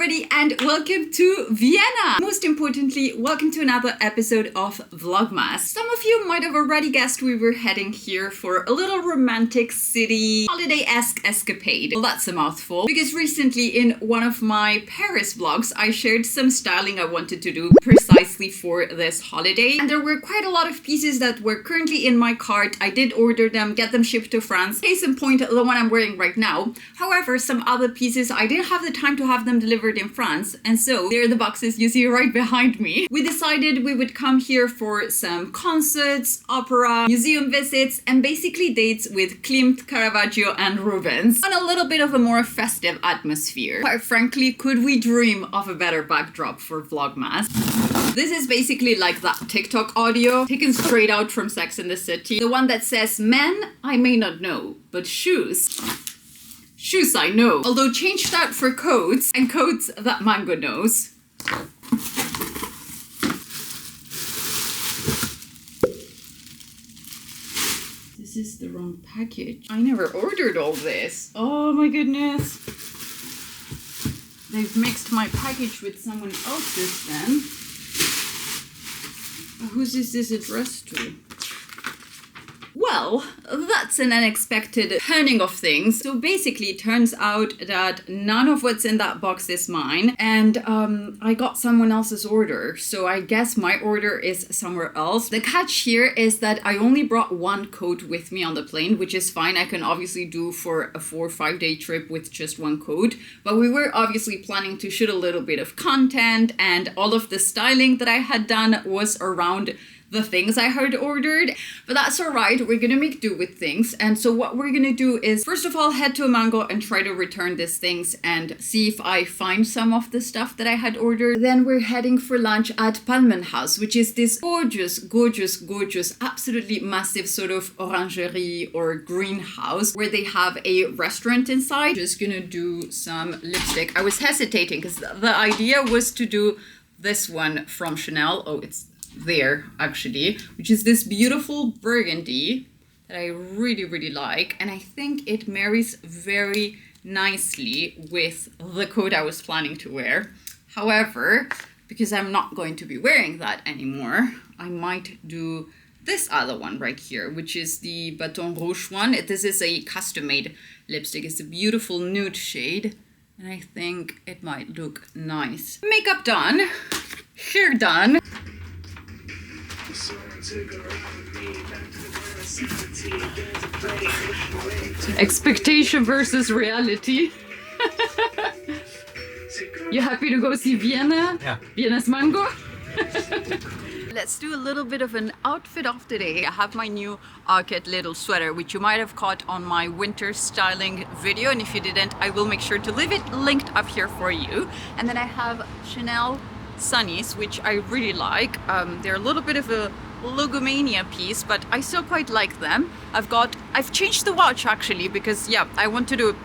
everybody and welcome to Vienna! Most importantly, welcome to another episode of Vlogmas. Some of you might have already guessed we were heading here for a little romantic city holiday-esque escapade. Well, that's a mouthful, because recently in one of my Paris vlogs I shared some styling I wanted to do precisely for this holiday, and there were quite a lot of pieces that were currently in my cart. I did order them, get them shipped to France. Case in point, the one I'm wearing right now. However, some other pieces I didn't have the time to have them delivered in France, and so they're the boxes you see right behind me. We decided we would come here for some concerts, opera, museum visits, and basically dates with Klimt, Caravaggio and Rubens on a little bit of a more festive atmosphere. Quite frankly, could we dream of a better backdrop for Vlogmas? This is basically like that TikTok audio taken straight out from Sex and the City. The one that says, "Men, I may not know, but shoes I know." Although changed out for coats, and coats that Mango knows. This is the wrong package. I never ordered all this. Oh my goodness. They've mixed my package with someone else's then. Whose is this addressed to? Well, that's an unexpected turning of things. So basically, it turns out that none of what's in that box is mine, and I got someone else's order. So I guess my order is somewhere else. The catch here is that I only brought one coat with me on the plane, which is fine. I can obviously do for a 4 or 5 day trip with just one coat. But we were obviously planning to shoot a little bit of content, and all of the styling that I had done was around the things I had ordered, but that's all right. We're gonna make do with things. And so what we're gonna do is, first of all, head to a Mango and try to return these things and see if I find some of the stuff that I had ordered. Then we're heading for lunch at Palmenhaus, which is this gorgeous, absolutely massive sort of orangerie or greenhouse where they have a restaurant inside. Just gonna do some lipstick. I was hesitating because the idea was to do this one from Chanel. Oh, it's there actually, which is this beautiful burgundy that I really like, and I think it marries very nicely with the coat I was planning to wear. However, because I'm not going to be wearing that anymore, I might do this other one right here, which is the Baton Rouge one. This is a custom-made lipstick. It's a beautiful nude shade, and I think it might look nice. Makeup done, hair done. Expectation versus reality. You happy to go see Vienna? Yeah. Vienna's Mango? Let's do a little bit of an outfit of the day. I have my new Arcade little sweater, which you might have caught on my winter styling video, and if you didn't, I will make sure to leave it linked up here for you. And then I have Chanel Sunnies, which I really like. They're a little bit of a logomania piece, but I still quite like them. I've changed the watch actually, because yeah, I wanted to,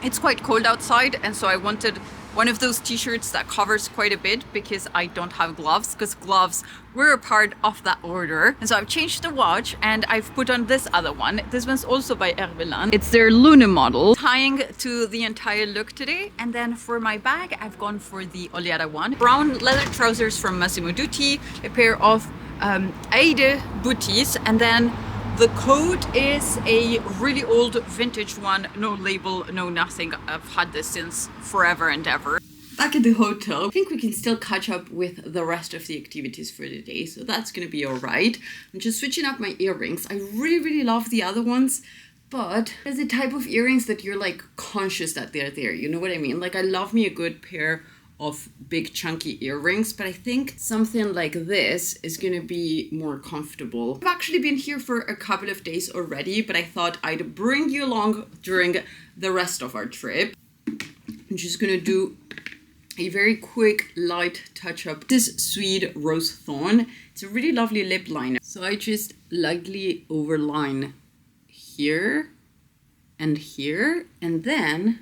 it's quite cold outside, and so I wanted one of those t-shirts that covers quite a bit, because I don't have gloves, because gloves were a part of that order. And so I've changed the watch and I've put on this other one. This one's also by Hervé Lan. It's their Luna model, tying to the entire look today. And then for my bag, I've gone for the Oliara one. Brown leather trousers from Massimo Dutti, a pair of Aide booties, and then the coat is a really old vintage one, no label, no nothing. I've had this since forever and ever. Back at the hotel, I think we can still catch up with the rest of the activities for the day, so that's gonna be all right. I'm just switching up my earrings. I really love the other ones, but there's a type of earrings that you're like conscious that they're there, you know what I mean? Like, I love me a good pair of big chunky earrings, but I think something like this is gonna be more comfortable. I've actually been here for a couple of days already, but I thought I'd bring you along during the rest of our trip. I'm just gonna do a very quick light touch up. This is Sweet Rose Thorn. It's a really lovely lip liner. So I just lightly overline here, and then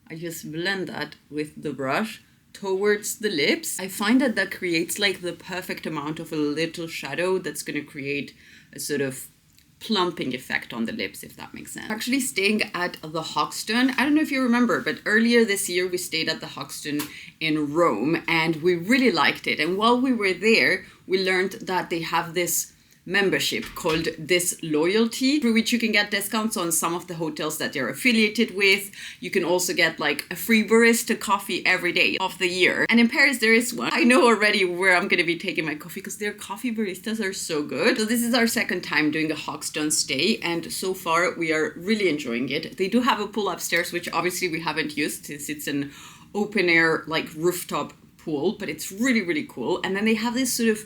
I just blend that with the brush towards the lips. I find that that creates like the perfect amount of a little shadow that's going to create a sort of plumping effect on the lips, if that makes sense. Actually staying at the Hoxton. I don't know if you remember, but earlier this year we stayed at the Hoxton in Rome and we really liked it. And while we were there, we learned that they have this membership called This Loyalty, through which you can get discounts on some of the hotels that they're affiliated with. You can also get like a free barista coffee every day of the year. And in Paris there is one. I know already where I'm gonna be taking my coffee because their coffee baristas are so good. So this is our second time doing a Hoxton stay, and so far we are really enjoying it. They do have a pool upstairs, which obviously we haven't used since it's an open air like rooftop pool, but it's really, really cool. And then they have this sort of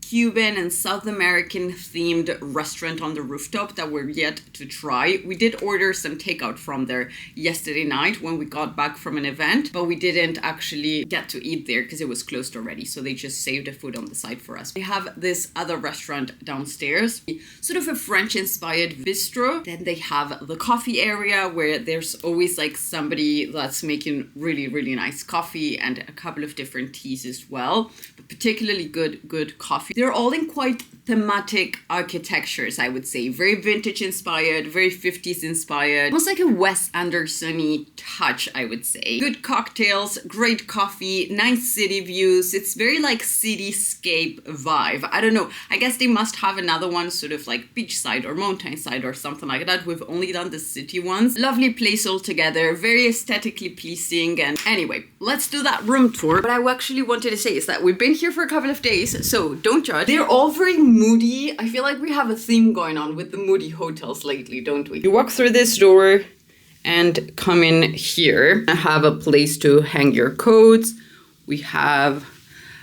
Cuban and South American themed restaurant on the rooftop that we're yet to try. We did order some takeout from there yesterday night when we got back from an event, but we didn't actually get to eat there because it was closed already. So they just saved the food on the side for us. They have this other restaurant downstairs, sort of a French inspired bistro. Then they have the coffee area where there's always like somebody that's making really, really nice coffee and a couple of different teas as well, but particularly good coffee. They're all in quite thematic architectures, I would say. Very vintage inspired, very 50s inspired. Almost like a Wes Anderson-y touch, I would say. Good cocktails, great coffee, nice city views. It's very like cityscape vibe. I don't know. I guess they must have another one sort of like beachside or mountainside or something like that. We've only done the city ones. Lovely place altogether. Very aesthetically pleasing. And anyway, let's do that room tour. What I actually wanted to say is that we've been here for a couple of days, so don't judge. They're all very moody. I feel like we have a theme going on with the moody hotels lately, don't we? You walk through this door and come in here. I have a place to hang your coats. We have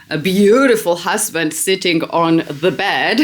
a beautiful husband sitting on the bed.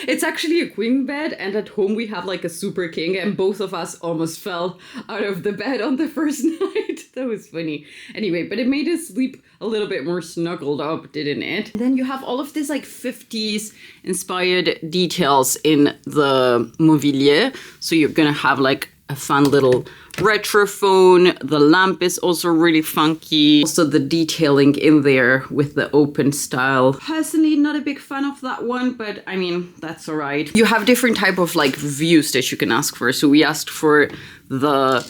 It's actually a queen bed, and at home we have like a super king, and both of us almost fell out of the bed on the first night. That was funny. Anyway, but it made us sleep a little bit more snuggled up, didn't it? And then you have all of this like 50s inspired details in the mobilier. So you're gonna have like a fun little retro phone. The lamp is also really funky. Also the detailing in there with the open style. Personally, not a big fan of that one, but I mean, that's all right. You have different type of like views that you can ask for. So we asked for the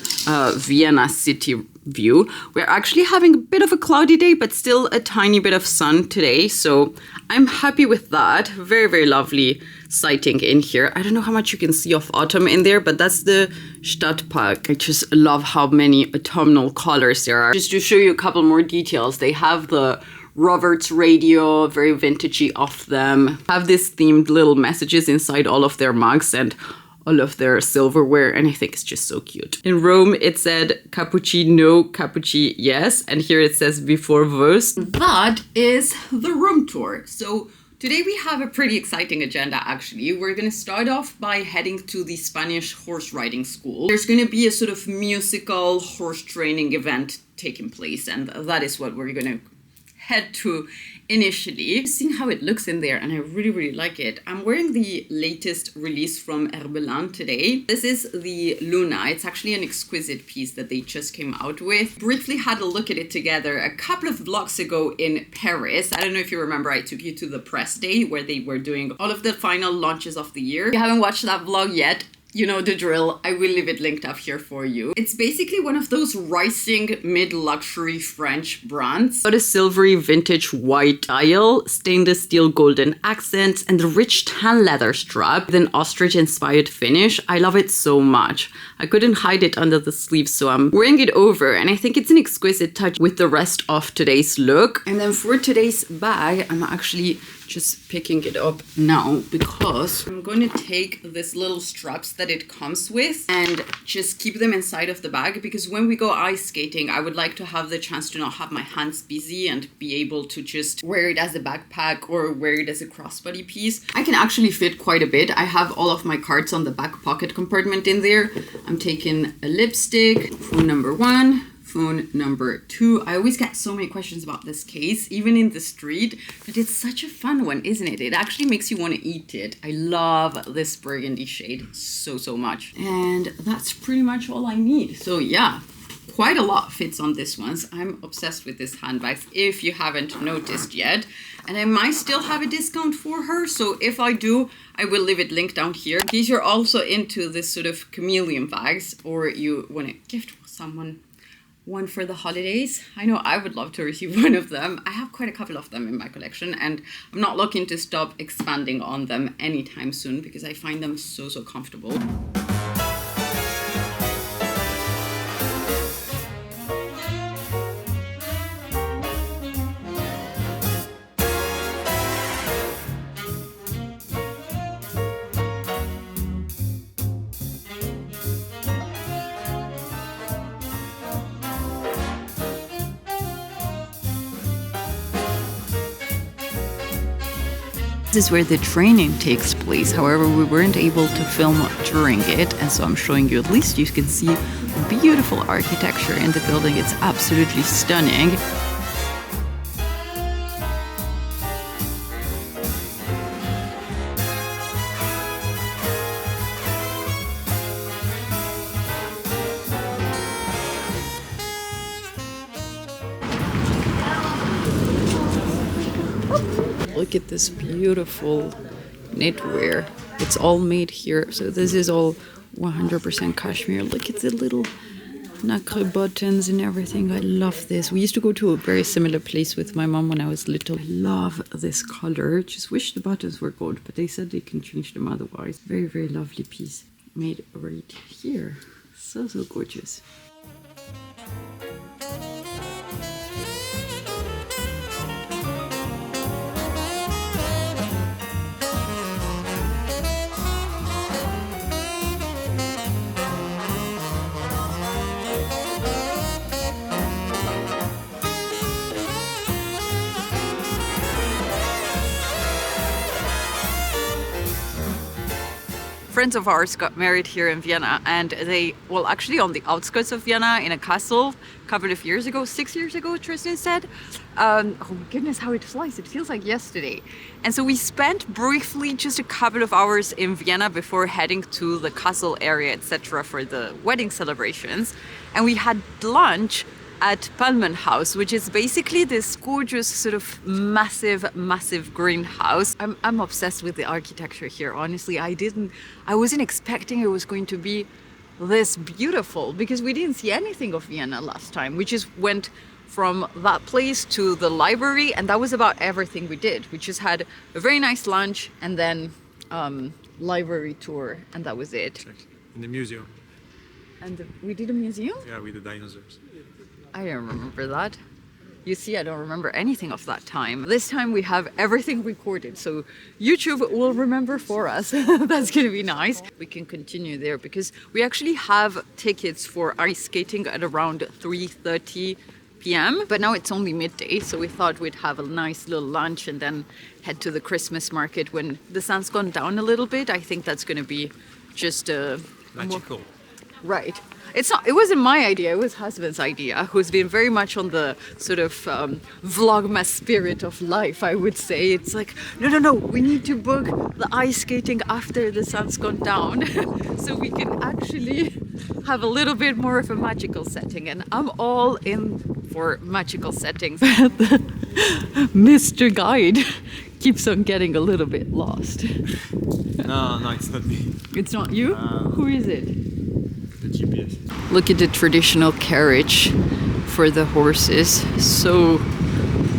Vienna city view. We're actually having a bit of a cloudy day, but still a tiny bit of sun today. So I'm happy with that. Very, very lovely sighting in here. I don't know how much you can see of autumn in there, but that's the Stadtpark. I just love how many autumnal colors there are. Just to show you a couple more details, they have the Roberts radio, very vintagey of them. Have these themed little messages inside all of their mugs and all of their silverware, and I think it's just so cute. In Rome, it said cappuccino, cappuccino, yes, and here it says before verse. That is the room tour. So today we have a pretty exciting agenda, actually. We're going to start off by heading to the Spanish horse riding school. There's going to be a sort of musical horse training event taking place, and that is what we're going to head to initially. Seeing how it looks in there, and I really, really like it. I'm wearing the latest release from Herbelin today. This is the Luna. It's actually an exquisite piece that they just came out with. Briefly had a look at it together a couple of vlogs ago in Paris. I don't know if you remember, I took you to the press day where they were doing all of the final launches of the year. If you haven't watched that vlog yet, you know the drill. I will leave it linked up here for you. It's basically one of those rising mid-luxury French brands. Got a silvery vintage white dial, stainless steel golden accents, and the rich tan leather strap with an ostrich-inspired finish. I love it so much. I couldn't hide it under the sleeves, so I'm wearing it over, and I think it's an exquisite touch with the rest of today's look. And then for today's bag, I'm actually just picking it up now because I'm going to take this little straps that it comes with and just keep them inside of the bag, because when we go ice skating, I would like to have the chance to not have my hands busy and be able to just wear it as a backpack or wear it as a crossbody piece. I can actually fit quite a bit. I have all of my cards on the back pocket compartment in there. I'm taking a lipstick, phone number 1, phone number 2. I always get so many questions about this case, even in the street, but it's such a fun one, isn't it? It actually makes you want to eat it. I love this burgundy shade so much. And that's pretty much all I need. So yeah, quite a lot fits on this ones. I'm obsessed with this handbags, if you haven't noticed yet. And I might still have a discount for her, so if I do, I will leave it linked down here. These are also into this sort of chameleon bags, or you want to gift someone one for the holidays. I know I would love to receive one of them. I have quite a couple of them in my collection, and I'm not looking to stop expanding on them anytime soon because I find them so comfortable. This is where the training takes place. However, we weren't able to film during it, and so I'm showing you, at least you can see the beautiful architecture in the building. It's absolutely stunning. Look at this beautiful knitwear. It's all made here. So this is all 100% cashmere. Look at the little nacre buttons and everything. I love this. We used to go to a very similar place with my mom when I was little. I love this color. Just wish the buttons were gold, but they said they can change them otherwise. Very lovely piece made right here. So gorgeous. Friends of ours got married here in Vienna, and they, well, actually on the outskirts of Vienna in a castle a couple of years ago, 6 years ago, Tristan said. Oh my goodness, how it flies. It feels like yesterday. And so we spent briefly just a couple of hours in Vienna before heading to the castle area, etc. for the wedding celebrations. And we had lunch at Palmenhaus, which is basically this gorgeous sort of massive greenhouse. I'm obsessed with the architecture here, honestly. I wasn't expecting it was going to be this beautiful, because we didn't see anything of Vienna last time. We just went from that place to the library, and that was about everything we did. We just had a very nice lunch and then library tour, and that was it. In the museum. And we did a museum? Yeah, with the dinosaurs. I don't remember that. You see, I don't remember anything of that time. This time we have everything recorded, so YouTube will remember for us. That's gonna be nice. We can continue there because we actually have tickets for ice skating at around 3:30 p.m. But now it's only midday, so we thought we'd have a nice little lunch and then head to the Christmas market when the sun's gone down a little bit. I think that's gonna be just magical. Right. It wasn't my idea, it was husband's idea, who's been very much on the sort of vlogmas spirit of life, I would say. It's like, no, we need to book the ice skating after the sun's gone down so we can actually have a little bit more of a magical setting. And I'm all in for magical settings. Mr. Guide keeps on getting a little bit lost. No, it's not me. It's not you? Who is it? The GPS. Look at the traditional carriage for the horses. So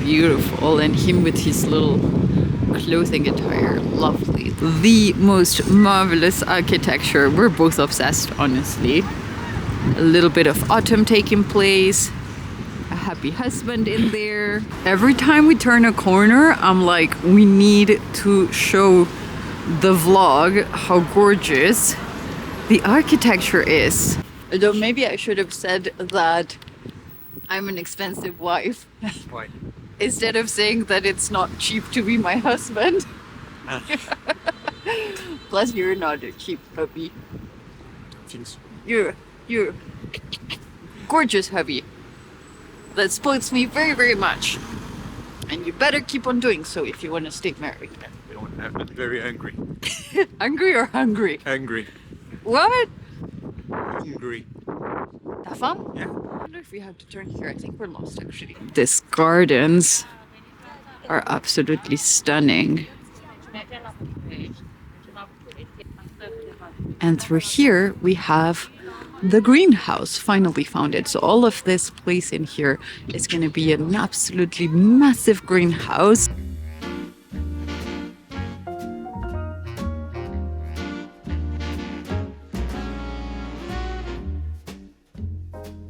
beautiful. And him with his little clothing attire. Lovely. The most marvelous architecture. We're both obsessed, honestly. A little bit of autumn taking place. A happy husband in there. Every time we turn a corner, I'm like, we need to show the vlog how gorgeous the architecture is. Although maybe I should have said that I'm an expensive wife. Why? Instead of saying that it's not cheap to be my husband. Plus you're not a cheap hubby. Thanks. You're gorgeous hubby. That spoils me very much. And you better keep on doing so if you want to stay married. I'm very angry. Angry or hungry? Angry. What? Hungry. Davon? Yeah. wonder if we have to turn here. I think we're lost actually. These gardens are absolutely stunning. And through here we have the greenhouse, finally found it. So all of this place in here is going to be an absolutely massive greenhouse.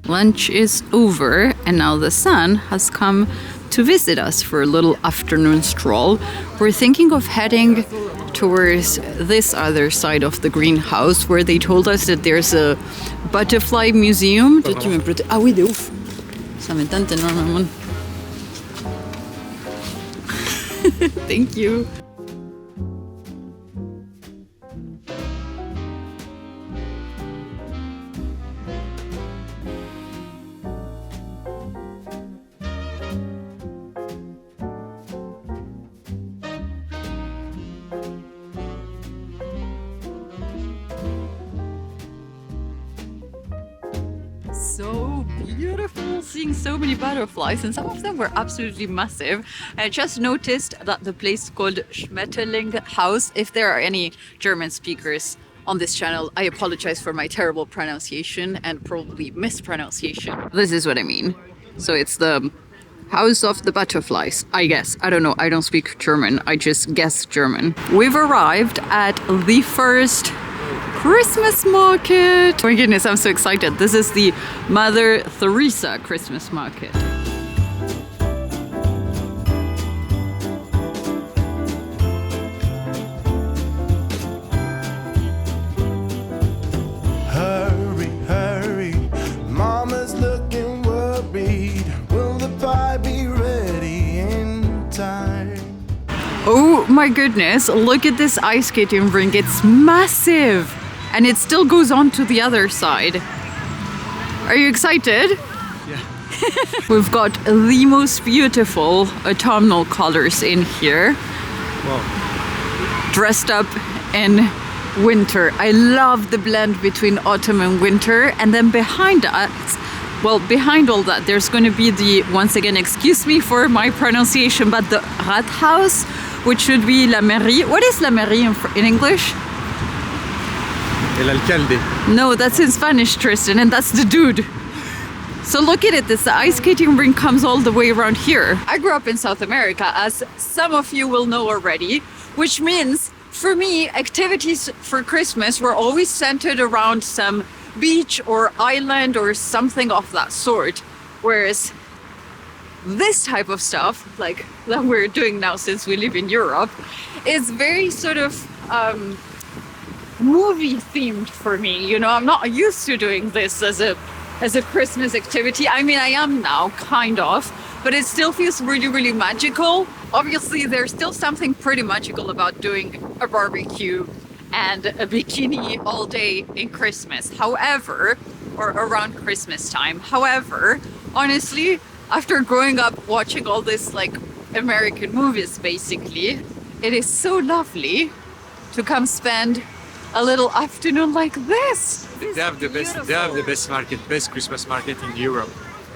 Lunch is over and now the sun has come to visit us for a little afternoon stroll. We're thinking of heading towards this other side of the greenhouse where they told us that there's a butterfly museum. Ah oui, de ouf. Ça me tente énormément. Thank you. So beautiful, seeing so many butterflies, and some of them were absolutely massive. I just noticed that the place is called Schmetterling House. If there are any German speakers on this channel, I apologize for my terrible pronunciation and probably mispronunciation. This is what I mean. So it's the House of the Butterflies, I guess. I don't know, I don't speak German, I just guess German. We've arrived at the first Christmas market. Oh my goodness, I'm so excited. This is the Mother Teresa Christmas market. Hurry, hurry, Mama's looking worried. Will the pie be ready in time? Oh my goodness, look at this ice skating rink. It's massive. And it still goes on to the other side. Are you excited? Yeah. We've got the most beautiful autumnal colors in here. Wow. Dressed up in winter. I love the blend between autumn and winter. And then behind us, well, behind all that, there's going to be the, once again, excuse me for my pronunciation, but the Rathaus, which should be la mairie. What is la mairie in English? El alcalde. No, that's in Spanish, Tristan, and that's the dude. So look at it, this ice skating rink comes all the way around here. I grew up in South America, as some of you will know already, which means for me, activities for Christmas were always centered around some beach or island or something of that sort. Whereas this type of stuff, like that we're doing now since we live in Europe, is very sort of movie themed for me. You know, I'm not used to doing this as a Christmas activity. I mean, I am now, kind of, but it still feels really, really magical. Obviously, there's still something pretty magical about doing a barbecue and a bikini all day in Christmas. However, or around Christmas time. However, honestly, after growing up watching all this like American movies, basically, it is so lovely to come spend a little afternoon like this. They have the best. They have the best market, best Christmas market in Europe.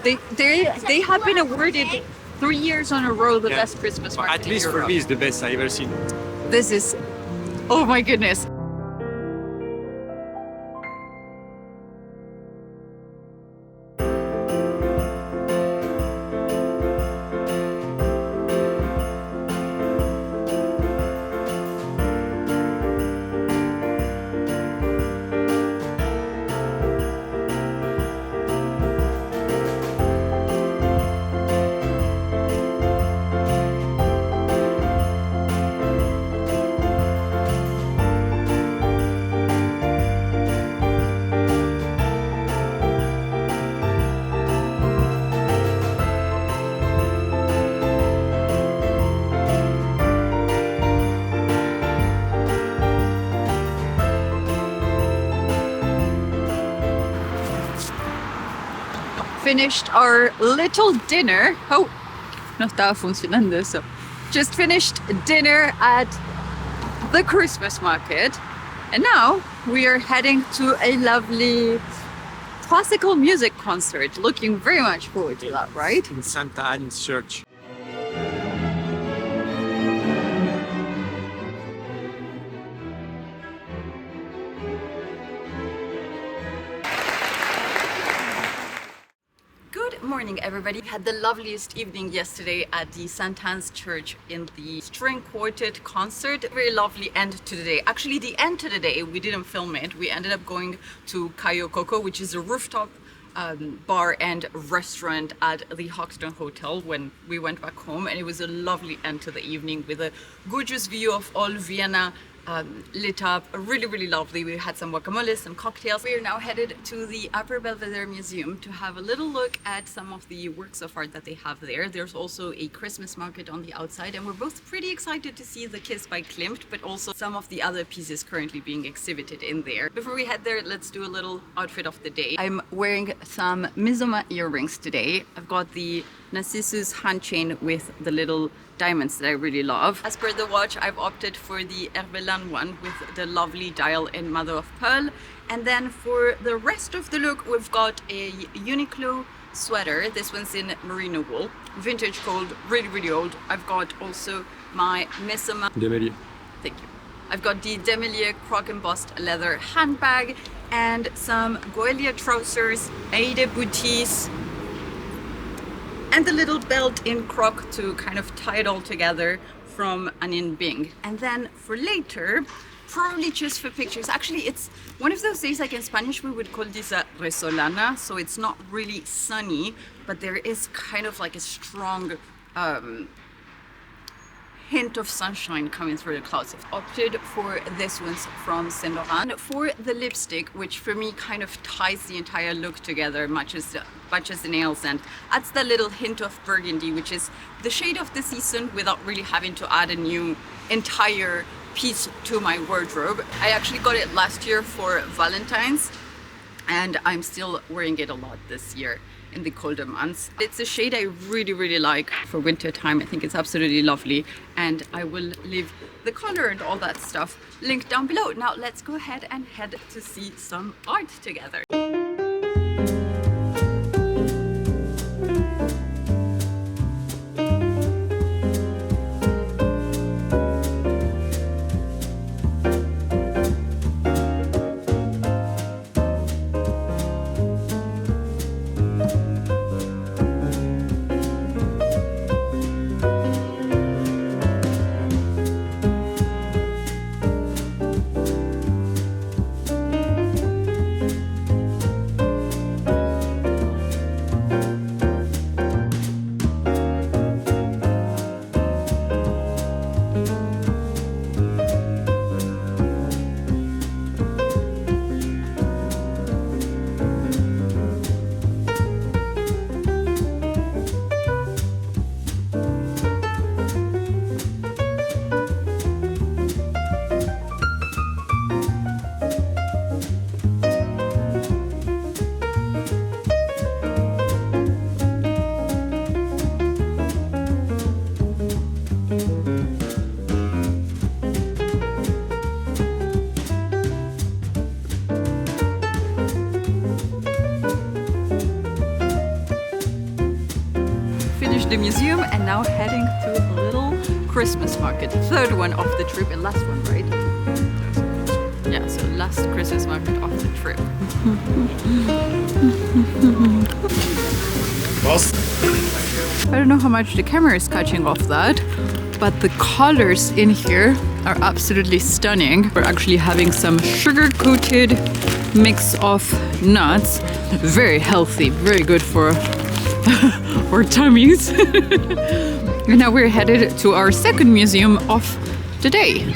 They have been awarded 3 years on a row the Yeah. best Christmas market. At least in for Europe. me, it's the best I've ever seen. This is, oh my goodness. Finished our little dinner. Oh, no estaba funcionando eso. Just finished dinner at the Christmas market. And now we are heading to a lovely classical music concert. Looking very much forward to that, right? In Santa Anne's Church. Good morning, everybody. We had the loveliest evening yesterday at the St. Anne's Church in the string quartet concert. Very lovely end to the day. Actually, the end to the day, we didn't film it. We ended up going to Cayo Coco, which is a rooftop bar and restaurant at the Hoxton Hotel when we went back home, and it was a lovely end to the evening with a gorgeous view of all Vienna lit up. Really lovely. We had some guacamole, some cocktails. We are now headed to the Upper Belvedere Museum to have a little look at some of the works of art that they have there. There's also a Christmas market on the outside, and we're both pretty excited to see the Kiss by Klimt, but also some of the other pieces currently being exhibited in there. Before we head there, let's do a little outfit of the day. I'm wearing some Mizoma earrings today. I've got the Narcissus hand chain with the little diamonds that I really love. As per the watch, I've opted for the Herbelin one with the lovely dial in mother of pearl. And then for the rest of the look, we've got a Uniqlo sweater. This one's in merino wool, vintage gold, really old. I've got also my Missoma Demelier. Thank you. I've got the Demelier croc embossed leather handbag and some Goelia trousers, Aide booties, and the little belt in croc to kind of tie it all together from Anin Bing. And then for later, probably just for pictures. Actually, it's one of those days, like in Spanish, we would call this a resolana. So it's not really sunny, but there is kind of like a strong hint of sunshine coming through the clouds. I've opted for this one's from Saint Laurent. For the lipstick, which for me kind of ties the entire look together, matches the nails and adds that little hint of burgundy, which is the shade of the season without really having to add a new entire piece to my wardrobe. I actually got it last year for Valentine's, and I'm still wearing it a lot this year in the colder months. It's a shade I really like for winter time. I think it's absolutely lovely, and I will leave the color and all that stuff linked down below. Now let's go ahead and head to see some art together. The museum and now heading to a little Christmas market. Third one of the trip and last one, right? Yeah, so last Christmas market of the trip. I don't know how much the camera is catching off that, but the colors in here are absolutely stunning. We're actually having some sugar-coated mix of nuts. Very healthy, very good for our tummies. And now we're headed to our second museum of the day.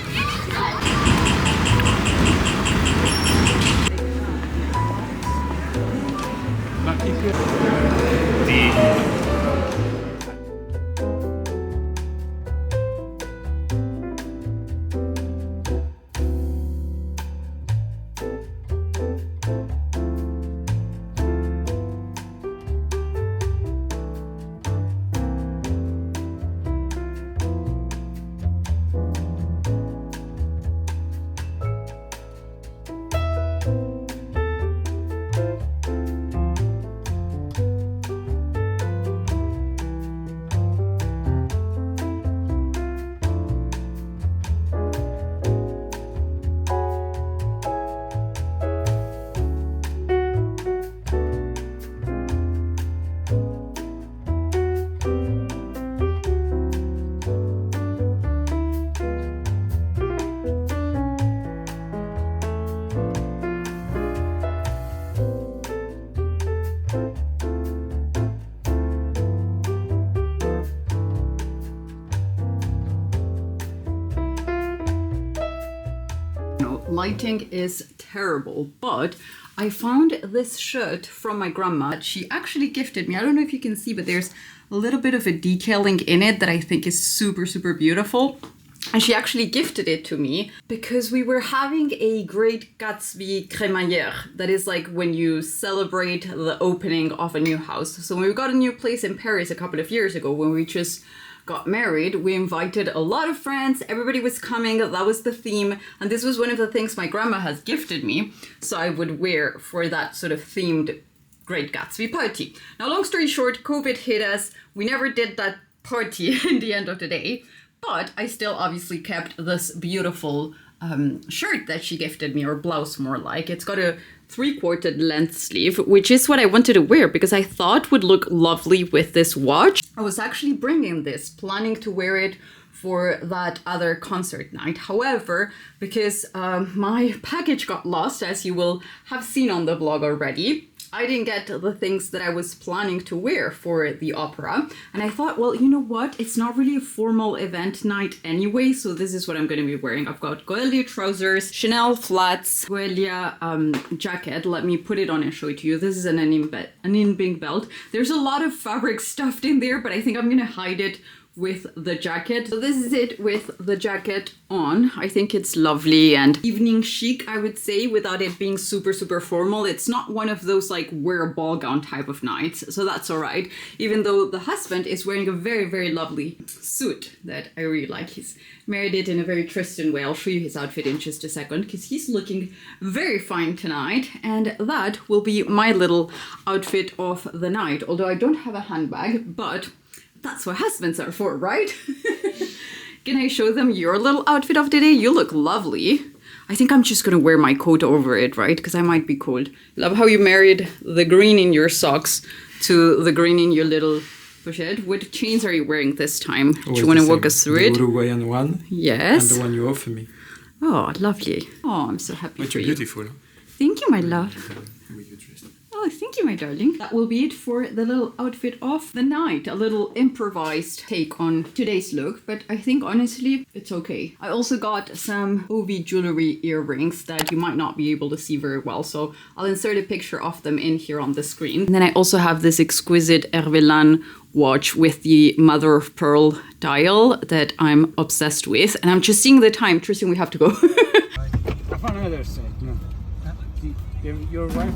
lighting is terrible, but I found this shirt from my grandma. She actually gifted me. I don't know if you can see, but there's a little bit of a detailing in it that I think is super, super beautiful. And she actually gifted it to me because we were having a Great Gatsby crémaillère. That is like when you celebrate the opening of a new house. So when we got a new place in Paris a couple of years ago, when we just got married, we invited a lot of friends. Everybody was coming. That was the theme. And this was one of the things my grandma has gifted me. So I would wear for that sort of themed Great Gatsby party. Now, long story short, COVID hit us. We never did that party in the end of the day. But I still obviously kept this beautiful shirt that she gifted me, or blouse more like. It's got a 3/4 length sleeve, which is what I wanted to wear because I thought would look lovely with this watch. I was actually bringing this, planning to wear it for that other concert night. However, because my package got lost, as you will have seen on the vlog already, I didn't get the things that I was planning to wear for the opera. And I thought, well, you know what? It's not really a formal event night anyway, so this is what I'm going to be wearing. I've got Goelia trousers, Chanel flats, Goelia jacket. Let me put it on and show it to you. This is an in-bing belt. There's a lot of fabric stuffed in there, but I think I'm going to hide it with the jacket. So this is it with the jacket on. I think it's lovely and evening chic, I would say, without it being super, super formal. It's not one of those like wear a ball gown type of nights, so that's all right. Even though the husband is wearing a very, very lovely suit that I really like. He's married it in a very Tristan way. I'll show you his outfit in just a second because he's looking very fine tonight. And that will be my little outfit of the night. Although I don't have a handbag, but that's what husbands are for, right? Can I show them your little outfit of the day? You look lovely. I think I'm just gonna wear my coat over it, right? Because I might be cold. Love how you married the green in your socks to the green in your little pochette. What chains are you wearing this time? Do you want to walk us through it? The Uruguayan one. Yes. And the one you offer me. Oh, lovely. Oh, I'm so happy for you. Beautiful. Thank you, my love. Oh, thank you, my darling. That will be it for the little outfit of the night. A little improvised take on today's look, but I think honestly, it's okay. I also got some OV jewelry earrings that you might not be able to see very well, so I'll insert a picture of them in here on the screen. And then I also have this exquisite Hervé Lannes watch with the mother of pearl dial that I'm obsessed with. And I'm just seeing the time. Tristan, we have to go. Your wife